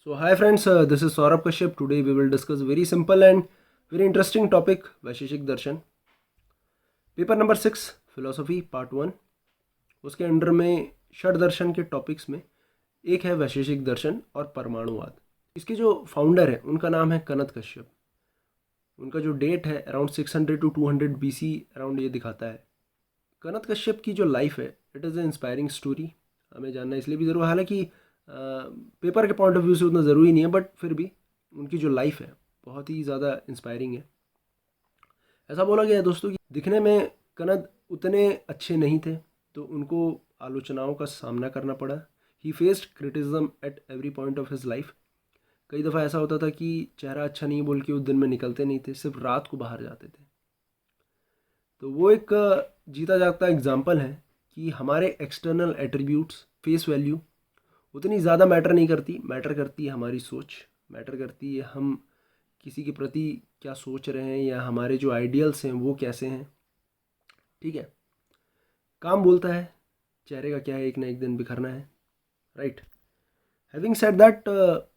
So hi friends, this is Saurabh Kashyap. Today we will discuss very simple and very interesting topic, Vaisheshika Darshan. Paper number 6 philosophy part 1. उसके under में षड दर्शन के topics में एक है वैशेषिक दर्शन और परमाणुवाद. इसके जो फाउंडर है उनका नाम है कनद कश्यप. उनका जो डेट है अराउंड 600 to 200 BC अराउंड ये दिखाता है. कनद कश्यप की जो लाइफ है it is a inspiring story. हमें जानना इसलिए भी ज़रूर, हालांकि पेपर के पॉइंट ऑफ व्यू से उतना ज़रूरी नहीं है, बट फिर भी उनकी जो लाइफ है बहुत ही ज़्यादा इंस्पायरिंग है. ऐसा बोला गया है दोस्तों कि दिखने में कनद उतने अच्छे नहीं थे, तो उनको आलोचनाओं का सामना करना पड़ा. ही faced criticism at every point of his life. कई दफ़ा ऐसा होता था कि चेहरा अच्छा नहीं बोल के उस दिन में निकलते नहीं थे, सिर्फ रात को बाहर जाते थे. तो वो एक जीता जागता एग्जाम्पल है कि हमारे एक्सटर्नल एट्रीब्यूट्स, फेस वैल्यू उतनी ज़्यादा मैटर नहीं करती. मैटर करती है हमारी सोच, मैटर करती है हम किसी के प्रति क्या सोच रहे हैं या हमारे जो आइडियल्स हैं वो कैसे हैं. ठीक है, काम बोलता है, चेहरे का क्या है, एक ना एक दिन बिखरना है. राइट. हैविंग सेड दैट,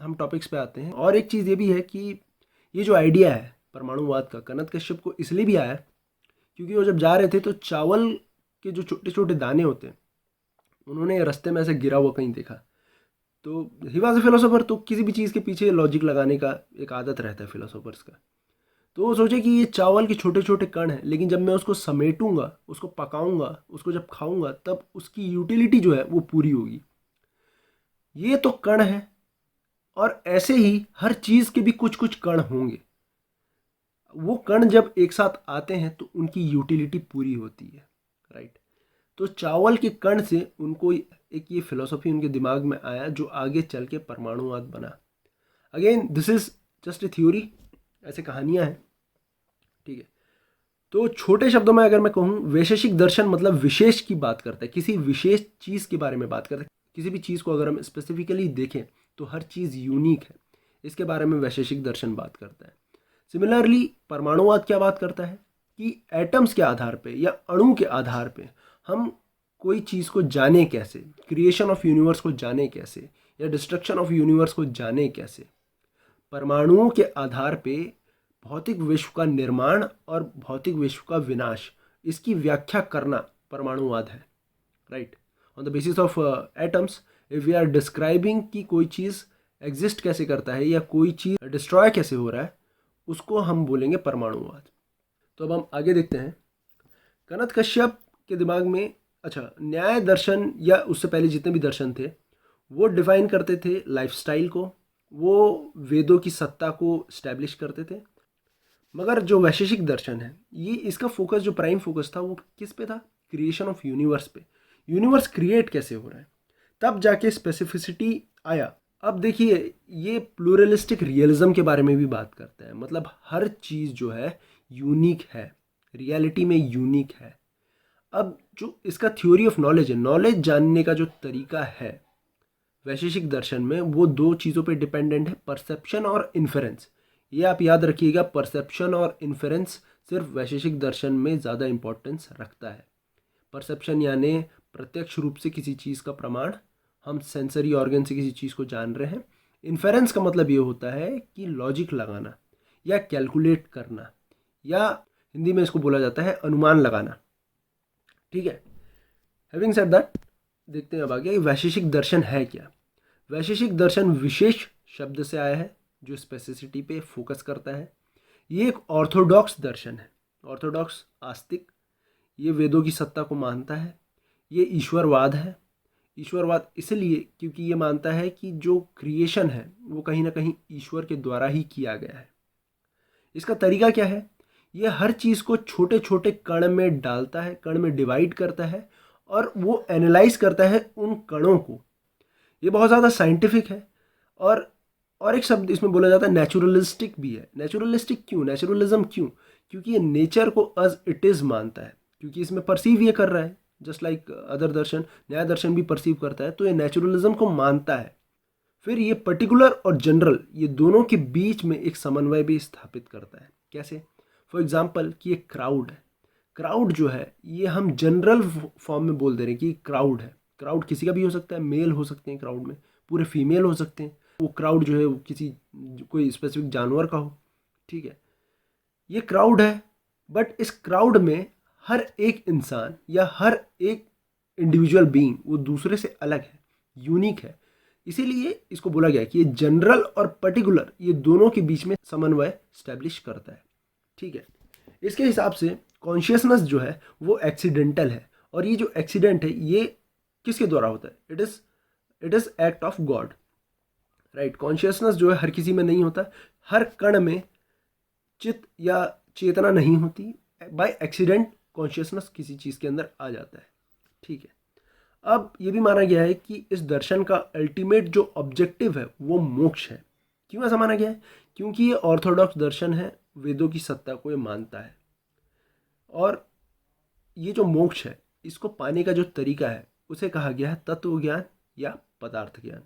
हम टॉपिक्स पे आते हैं. और एक चीज़ ये भी है कि ये जो आइडिया है परमाणुवाद का, कनद कश्यप को इसलिए भी आया क्योंकि वो जब जा रहे थे तो चावल के जो छोटे छोटे दाने होते हैं उन्होंने रास्ते में ऐसे गिरा हुआ कहीं देखा. तो ही वॉज ए फिलोसोफर, तो किसी भी चीज़ के पीछे लॉजिक लगाने का एक आदत रहता है फिलोसोफर्स का. तो वो सोचे कि ये चावल के छोटे छोटे कण हैं, लेकिन जब मैं उसको समेटूंगा, उसको पकाऊंगा, उसको जब खाऊंगा तब उसकी यूटिलिटी जो है वो पूरी होगी. ये तो कण है, और ऐसे ही हर चीज़ के भी कुछ कुछ कण होंगे. वो कण जब एक साथ आते हैं तो उनकी यूटिलिटी पूरी होती है. राइट. तो चावल के कण से उनको एक ये फिलॉसफी उनके दिमाग में आया जो आगे चल के परमाणुवाद बना. Again this is just a theory, ऐसे कहानियां हैं. ठीक है. तो छोटे शब्दों में अगर मैं कहूँ, वैशेषिक दर्शन मतलब विशेष की बात करता है, किसी विशेष चीज़ के बारे में बात करता है. किसी भी चीज़ को अगर हम स्पेसिफिकली देखें तो हर चीज़ यूनिक है, इसके बारे में वैशेषिक दर्शन बात करता है. सिमिलरली परमाणुवाद क्या बात करता है कि एटम्स के आधार पे या अणु के आधार पे हम कोई चीज़ को जाने कैसे, क्रिएशन ऑफ यूनिवर्स को जाने कैसे या डिस्ट्रक्शन ऑफ यूनिवर्स को जाने कैसे. परमाणुओं के आधार पे भौतिक विश्व का निर्माण और भौतिक विश्व का विनाश, इसकी व्याख्या करना परमाणुवाद है. Right. On the basis of atoms, if we are describing कि कोई चीज़ एग्जिस्ट कैसे करता है या कोई चीज़ डिस्ट्रॉय कैसे हो रहा है, उसको हम बोलेंगे परमाणुवाद. तो अब हम आगे देखते हैं. कनद कश्यप के दिमाग में, अच्छा, न्याय दर्शन या उससे पहले जितने भी दर्शन थे वो डिफाइन करते थे लाइफस्टाइल को, वो वेदों की सत्ता को स्टैब्लिश करते थे. मगर जो वैशेषिक दर्शन है, ये इसका फोकस, जो प्राइम फोकस था वो किस पे था? क्रिएशन ऑफ यूनिवर्स पे. यूनिवर्स क्रिएट कैसे हो रहा है, तब जाके स्पेसिफिसिटी आया. अब देखिए, ये प्लूरलिस्टिक रियलिज्म के बारे में भी बात करता है. मतलब हर चीज़ जो है यूनिक है, रियलिटी में यूनिक है. अब जो इसका थ्योरी ऑफ नॉलेज है, नॉलेज जानने का जो तरीका है वैशेषिक दर्शन में, वो दो चीज़ों पे डिपेंडेंट है, परसेप्शन और इन्फेरेंस. ये आप याद रखिएगा, परसेप्शन और इन्फेरेंस सिर्फ वैशेषिक दर्शन में ज़्यादा इंपॉर्टेंस रखता है. परसेप्शन यानी प्रत्यक्ष रूप से किसी चीज़ का प्रमाण, हम सेंसरी ऑर्गन से किसी चीज़ को जान रहे हैं. इन्फेरेंस का मतलब ये होता है कि लॉजिक लगाना या कैलकुलेट करना, या हिंदी में इसको बोला जाता है अनुमान लगाना. ठीक है. हैविंग सेड दैट, देखते हैं अब आगे वैशेषिक दर्शन है क्या. वैशेषिक दर्शन विशेष शब्द से आया है जो स्पेसिसिटी पे फोकस करता है. ये एक ऑर्थोडॉक्स दर्शन है. ऑर्थोडॉक्स, आस्तिक, ये वेदों की सत्ता को मानता है. ये ईश्वरवाद है. ईश्वरवाद इसलिए क्योंकि ये मानता है कि जो क्रिएशन है वो कहीं ना कहीं ईश्वर के द्वारा ही किया गया है. इसका तरीका क्या है? ये हर चीज़ को छोटे छोटे कण में डालता है, कण में डिवाइड करता है और वो एनालाइज करता है उन कणों को. ये बहुत ज़्यादा साइंटिफिक है. और एक शब्द इसमें बोला जाता है नेचुरलिस्टिक भी है. नेचुरलिस्टिक क्यों, नेचुरलिज्म क्यों? क्योंकि ये नेचर को एज इट इज़ मानता है, क्योंकि इसमें परसीव ये कर रहा है, जस्ट लाइक अदर दर्शन, न्याय दर्शन भी परसीव करता है, तो ये नेचुरलिज्म को मानता है. फिर ये पर्टिकुलर और जनरल, ये दोनों के बीच में एक समन्वय भी स्थापित करता है. कैसे? फॉर एग्जाम्पल कि एक क्राउड है. क्राउड जो है ये हम जनरल फॉर्म में बोल दे रहे हैं कि क्राउड है. क्राउड किसी का भी हो सकता है, मेल हो सकते हैं क्राउड में, पूरे फीमेल हो सकते हैं. वो क्राउड जो है वो कोई स्पेसिफिक जानवर का हो, ठीक है। ये क्राउड है, बट इस क्राउड में हर एक इंसान या हर एक इंडिविजुअल बीइंग वो दूसरे से अलग है, यूनिक है। इसीलिए इसको बोला गया कि ये जनरल और पर्टिकुलर ये दोनों के बीच में समन्वय स्टैब्लिश करता है, ठीक है। इसके हिसाब से कॉन्शियसनेस जो है वो एक्सीडेंटल है, और ये जो एक्सीडेंट है ये किसके द्वारा होता है? It is act of God, right. Consciousness जो है हर किसी में नहीं होता, हर कण में चित्त या चेतना नहीं होती, बाय एक्सीडेंट कॉन्शियसनेस किसी चीज़ के अंदर आ जाता है, ठीक है। अब ये भी माना गया है कि इस दर्शन का अल्टीमेट जो ऑब्जेक्टिव है वो मोक्ष है। क्यों ऐसा माना गया है? क्योंकि ये ऑर्थोडॉक्स दर्शन है, वेदों की सत्ता को ये मानता है, और ये जो मोक्ष है इसको पाने का जो तरीका है उसे कहा गया है तत्व ज्ञान या पदार्थ ज्ञान।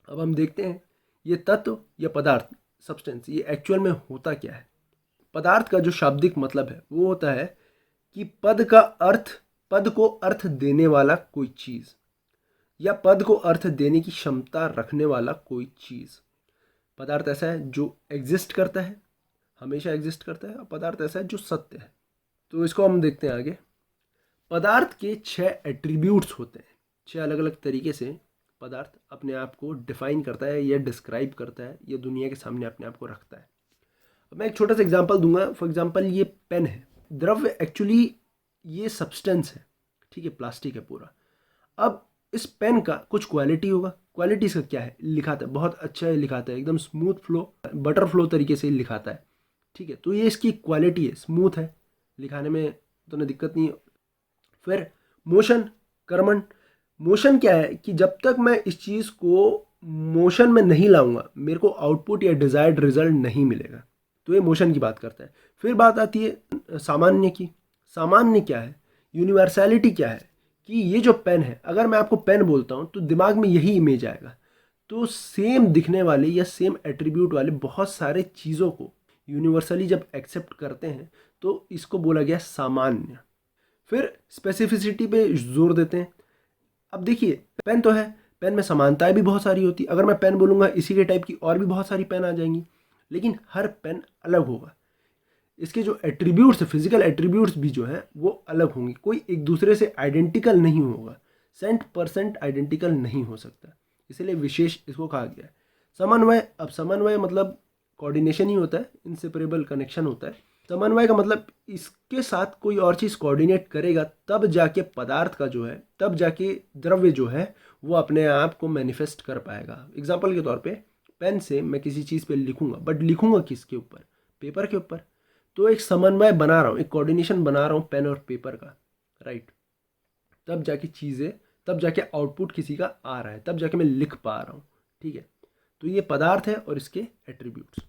अब हम देखते हैं ये तत्व या पदार्थ, सब्सटेंस, ये एक्चुअल में होता क्या है। पदार्थ का जो शाब्दिक मतलब है वो होता है कि पद को अर्थ देने वाला कोई चीज़, या पद को अर्थ देने की क्षमता रखने वाला कोई चीज़। पदार्थ ऐसा है जो एग्जिस्ट करता है, हमेशा एग्जिस्ट करता है, और पदार्थ ऐसा है जो सत्य है। तो इसको हम देखते हैं आगे। पदार्थ के 6 एट्रीब्यूट्स होते हैं। 6 अलग अलग तरीके से पदार्थ अपने आप को डिफाइन करता है या डिस्क्राइब करता है या दुनिया के सामने अपने आप को रखता है। अब मैं एक छोटा सा एग्जांपल दूंगा। फॉर एग्जांपल ये पेन है, द्रव्य एक्चुअली ये सब्सटेंस है, ठीक है, प्लास्टिक है पूरा। अब इस पेन का कुछ क्वालिटी होगा। क्वालिटी इसका क्या है? लिखाता है, बहुत अच्छा है लिखाता है, एकदम स्मूथ फ्लो, बटर फ्लो तरीके से लिखाता है, ठीक है। तो ये इसकी क्वालिटी है, स्मूथ है, लिखाने में तो ना दिक्कत नहीं है। फिर मोशन, कर्मण। मोशन क्या है कि जब तक मैं इस चीज़ को मोशन में नहीं लाऊंगा मेरे को आउटपुट या डिजायर्ड रिजल्ट नहीं मिलेगा, तो ये मोशन की बात करता है। फिर बात आती है सामान्य की। सामान्य क्या है? यूनिवर्सैलिटी क्या है कि ये जो पेन है, अगर मैं आपको पेन बोलता हूँ तो दिमाग में यही इमेज आएगा। तो सेम दिखने वाले या सेम एट्रीब्यूट वाले बहुत सारे चीज़ों को यूनिवर्सली जब एक्सेप्ट करते हैं तो इसको बोला गया सामान्य। फिर स्पेसिफिसिटी पे जोर देते हैं। अब देखिए पेन तो है, पेन में समानताएं भी बहुत सारी होती। अगर मैं पेन बोलूँगा इसी के टाइप की और भी बहुत सारी पेन आ जाएंगी, लेकिन हर पेन अलग होगा। इसके जो एट्रीब्यूट्स, फिजिकल एट्रीब्यूट्स भी जो हैं वो अलग होंगे, कोई एक दूसरे से आइडेंटिकल नहीं होगा, 100% आइडेंटिकल नहीं हो सकता, इसलिए विशेष इसको कहा गया है। समन्वय। अब समन्वय मतलब कोऑर्डिनेशन ही होता है, इनसेपरेबल कनेक्शन होता है। समन्वय का मतलब इसके साथ कोई और चीज़ कोऑर्डिनेट करेगा तब जाके पदार्थ का जो है, तब जाके द्रव्य जो है वो अपने आप को मैनिफेस्ट कर पाएगा। एग्जाम्पल के तौर पे पेन से मैं किसी चीज़ पे लिखूंगा, बट लिखूंगा किसके ऊपर? पेपर के ऊपर। तो एक समन्वय बना रहा हूँ, एक कोऑर्डिनेशन बना रहा हूँ पेन और पेपर का, राइट। तब जाके चीज़ें, तब जाके आउटपुट किसी का आ रहा है, तब जाके मैं लिख पा रहा हूँ, ठीक है। तो ये पदार्थ है और इसके एट्रीब्यूट्स।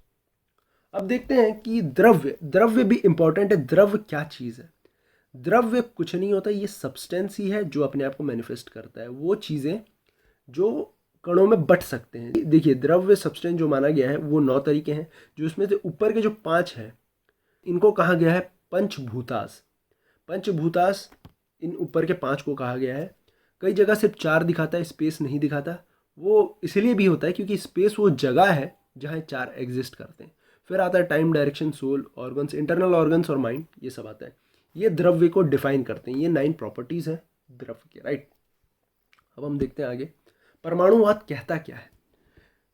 अब देखते हैं कि द्रव्य भी इंपॉर्टेंट है। द्रव्य क्या चीज़ है? द्रव्य कुछ नहीं होता, ये सब्सटेंस ही है जो अपने आप को मैनिफेस्ट करता है। वो चीज़ें जो कणों में बट सकते हैं। देखिए द्रव्य सब्सटेंस जो माना गया है वो 9 तरीके हैं, जो इसमें से ऊपर के जो 5 हैं इनको कहा गया है पंचभूतास। पंचभूतास, इन ऊपर के 5 को कहा गया है। कई जगह सिर्फ 4 दिखाता है, स्पेस नहीं दिखाता। वो इसलिए भी होता है क्योंकि स्पेस वो जगह है जहाँ 4 एग्जिस्ट करते हैं। फिर आता है time, direction, soul, organs, internal organs और माइंड, ये सब आता है। ये द्रव्य को डिफाइन करते हैं। ये 9 प्रॉपर्टीज़ हैं द्रव्य के, राइट। अब हम देखते हैं आगे परमाणुवाद कहता क्या है।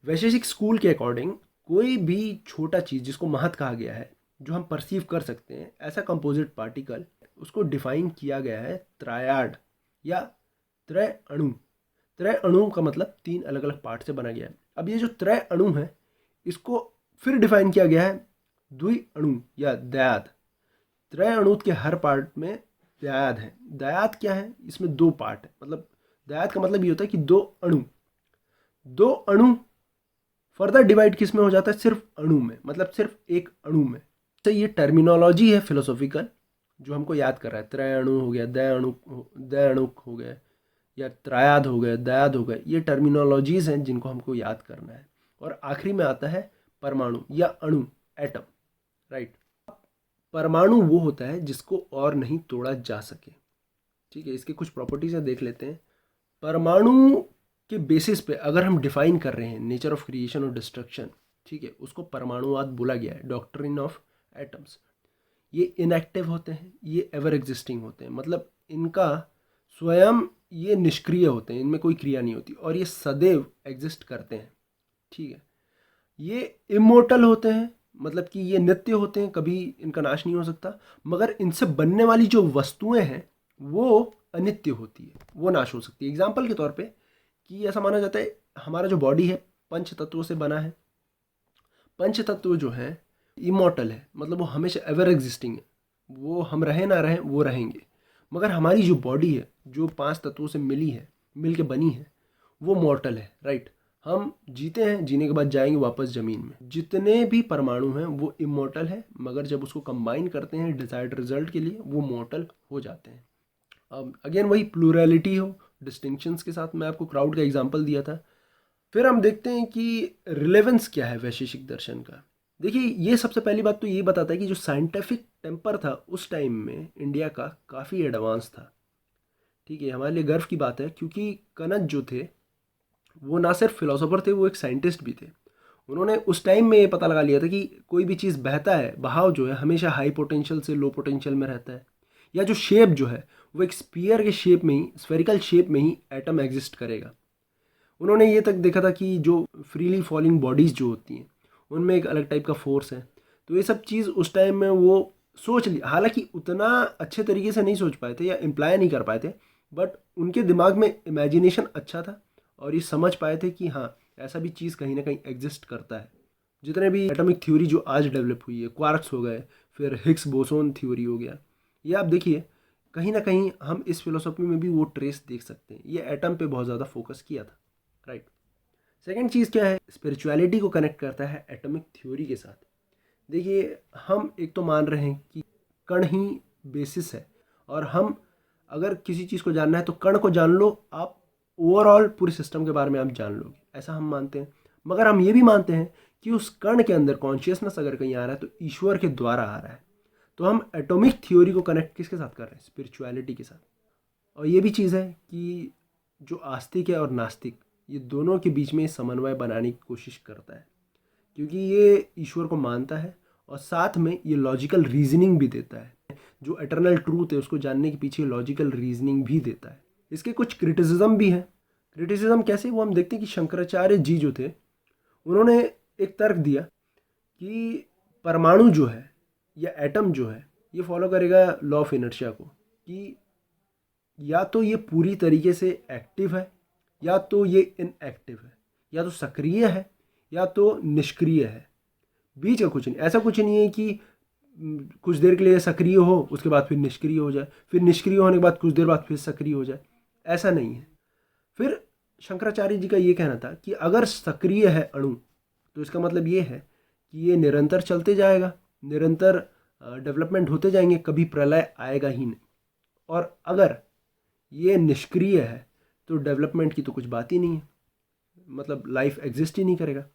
वैशेषिक स्कूल के अकॉर्डिंग कोई भी छोटा चीज़ जिसको महत्व कहा गया है, जो हम परसीव कर सकते हैं, ऐसा कंपोजिट पार्टिकल, उसको डिफाइन किया गया है त्रायाड या त्रय अणु। त्रय अणु का मतलब 3 अलग अलग पार्ट से बना गया है। अब ये जो त्रय अणु है इसको फिर डिफाइन किया गया है द्वि अणु या द्वैध। त्रय अणु के हर पार्ट में द्वैध है। द्वैध क्या है? इसमें 2 पार्ट है। मतलब द्वैध का मतलब ये होता है कि 2 अणु फर्दर डिवाइड किस में हो जाता है? सिर्फ अणु में, मतलब सिर्फ एक अणु में। तो ये टर्मिनोलॉजी है फिलोसॉफिकल जो हमको याद कर रहा है। त्रय अणु हो गया, द्वय अणु हो गया, या त्रायाद हो गया, द्वैध हो गया। ये टर्मिनोलॉजीज हैं जिनको हमको याद करना है। और आखिरी में आता है परमाणु या अणु, एटम, राइट। परमाणु वो होता है जिसको और नहीं तोड़ा जा सके, ठीक है। इसकी कुछ प्रॉपर्टीज देख लेते हैं। परमाणु के बेसिस पे अगर हम डिफाइन कर रहे हैं नेचर ऑफ क्रिएशन और डिस्ट्रक्शन, ठीक है, उसको परमाणुवाद बोला गया है, डॉक्ट्रिन ऑफ एटम्स। ये इनएक्टिव होते हैं, ये एवर एग्जिस्टिंग होते हैं, मतलब इनका स्वयं ये निष्क्रिय होते हैं, इनमें कोई क्रिया नहीं होती और ये सदैव एग्जिस्ट करते हैं, ठीक है। ये इमोर्टल होते हैं, मतलब कि ये नित्य होते हैं, कभी इनका नाश नहीं हो सकता, मगर इनसे बनने वाली जो वस्तुएं हैं वो अनित्य होती है, वो नाश हो सकती है। एग्जाम्पल के तौर पे कि ऐसा माना जाता है हमारा जो बॉडी है पंच तत्वों से बना है, पंच तत्व जो है इमोर्टल है, मतलब वो हमेशा एवर एग्जिस्टिंग है, वो हम रहें ना रहें वो रहेंगे। मगर हमारी जो बॉडी है जो 5 तत्वों से मिली है, मिल के बनी है, वो मॉर्टल है, राइट। हम जीते हैं, जीने के बाद जाएंगे वापस ज़मीन में। जितने भी परमाणु हैं वो इमोर्टल है, मगर जब उसको कंबाइन करते हैं डिजायर्ड रिजल्ट के लिए वो मॉर्टल हो जाते हैं। अब अगेन वही प्लूरैलिटी हो डिस्टिंक्शंस के साथ, मैं आपको क्राउड का एग्जांपल दिया था। फिर हम देखते हैं कि रिलेवेंस क्या है वैशेषिक दर्शन का। देखिए, ये सबसे पहली बात तो ये बताता है कि जो साइंटिफिक टेम्पर था उस टाइम में इंडिया का काफ़ी एडवांस था, ठीक है। हमारे लिए गर्व की बात है क्योंकि कनद जो थे वो ना सिर्फ फिलोसोफर थे, वो एक साइंटिस्ट भी थे। उन्होंने उस टाइम में ये पता लगा लिया था कि कोई भी चीज़ बहता है, बहाव जो है हमेशा हाई पोटेंशियल से लो पोटेंशियल में रहता है, या जो शेप जो है वो एक स्फीयर के शेप में ही, स्फेरिकल शेप में ही एटम एग्जिस्ट करेगा। उन्होंने ये तक देखा था कि जो फ्रीली फॉलिंग बॉडीज़ जो होती हैं उनमें एक अलग टाइप का फोर्स है। तो ये सब चीज़ उस टाइम में वो सोच ली, हालांकि उतना अच्छे तरीके से नहीं सोच पाए थे या इम्प्लाई नहीं कर पाए थे, बट उनके दिमाग में इमेजिनेशन अच्छा था और ये समझ पाए थे कि हाँ ऐसा भी चीज़ कहीं ना कहीं एग्जिस्ट करता है। जितने भी एटॉमिक थ्योरी जो आज डेवलप हुई है, क्वार्क्स हो गए, फिर हिग्स बोसोन थ्योरी हो गया, ये आप देखिए कहीं ना कहीं हम इस फिलोसफी में भी वो ट्रेस देख सकते हैं। ये एटम पे बहुत ज़्यादा फोकस किया था, राइट। सेकेंड चीज़ क्या है, स्पिरिचुअलिटी को कनेक्ट करता है एटॉमिक थ्योरी के साथ। देखिए, हम एक तो मान रहे हैं कि कण ही बेसिस है, और हम अगर किसी चीज़ को जानना है तो कण को जान लो आप, ओवरऑल पूरे सिस्टम के बारे में आप जान लोगे, ऐसा हम मानते हैं। मगर हम ये भी मानते हैं कि उस कण के अंदर कॉन्शियसनेस अगर कहीं आ रहा है तो ईश्वर के द्वारा आ रहा है। तो हम एटॉमिक थ्योरी को कनेक्ट किसके साथ कर रहे हैं, स्पिरिचुअलिटी के साथ। और ये भी चीज़ है कि जो आस्तिक है और नास्तिक, ये दोनों के बीच में समन्वय बनाने की कोशिश करता है, क्योंकि ये ईश्वर को मानता है और साथ में ये लॉजिकल रीजनिंग भी देता है। जो एटर्नल ट्रूथ है उसको जानने के पीछे लॉजिकल रीजनिंग भी देता है। इसके कुछ क्रिटिसिज्म भी हैं। क्रिटिसिज्म कैसे, वो हम देखते हैं कि शंकराचार्य जी जो थे उन्होंने एक तर्क दिया कि परमाणु जो है या एटम जो है ये फॉलो करेगा लॉ ऑफ इनर्शिया को, कि या तो ये पूरी तरीके से एक्टिव है या तो ये इनएक्टिव है, या तो सक्रिय है या तो निष्क्रिय है, बीच का कुछ नहीं। ऐसा कुछ नहीं है कि कुछ देर के लिए सक्रिय हो उसके बाद फिर निष्क्रिय हो जाए, फिर निष्क्रिय होने के बाद कुछ देर बाद फिर सक्रिय हो जाए, ऐसा नहीं है। फिर शंकराचार्य जी का ये कहना था कि अगर सक्रिय है अणु तो इसका मतलब ये है कि ये निरंतर चलते जाएगा, निरंतर डेवलपमेंट होते जाएंगे, कभी प्रलय आएगा ही नहीं। और अगर ये निष्क्रिय है तो डेवलपमेंट की तो कुछ बात ही नहीं है, मतलब लाइफ एग्जिस्ट ही नहीं करेगा।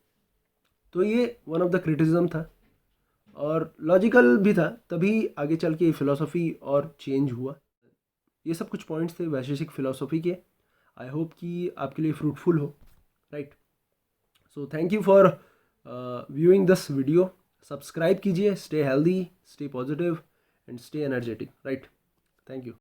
तो ये वन ऑफ द क्रिटिसिज्म था और लॉजिकल भी था, तभी आगे चल के फिलोसफी और चेंज हुआ। ये सब कुछ पॉइंट्स थे वैशेषिक फिलोसफी के। आई होप कि आपके लिए फ्रूटफुल हो, right. So thank you for viewing this video. Subscribe कीजिए, stay healthy, stay positive and stay energetic, right. Thank you.